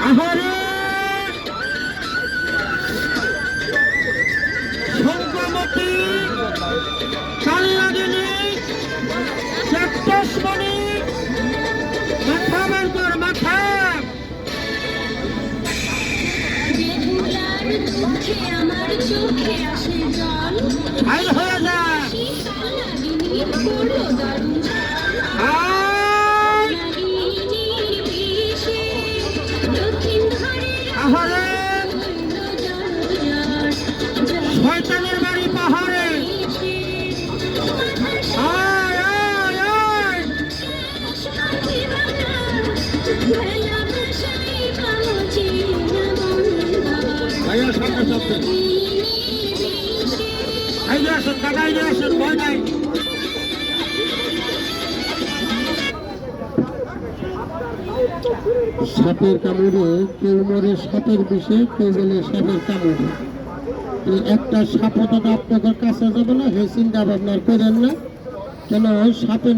আহারে শঙ্কমতি কাল্লাদিনী চট্টসমণি মাথা বের কর মাথা আমার চোখে আসে জল ভাই হয়ে যা আহারে শয়তানের বাড়ি পাহাড়ে আয় আয় আয় ভাইয়া সামনে সামনে আইলে আসুন কাকা আইলে আসুন ভয় নাই সাপের কামড়ে কেউ মরে সাপের বিষে কেউ বলে সাপের কামড়ে এই একটা সাপও তো আপনাদের কাছে যাবে না সেই চিন্তা ভাবনা করেন না কেন সাপের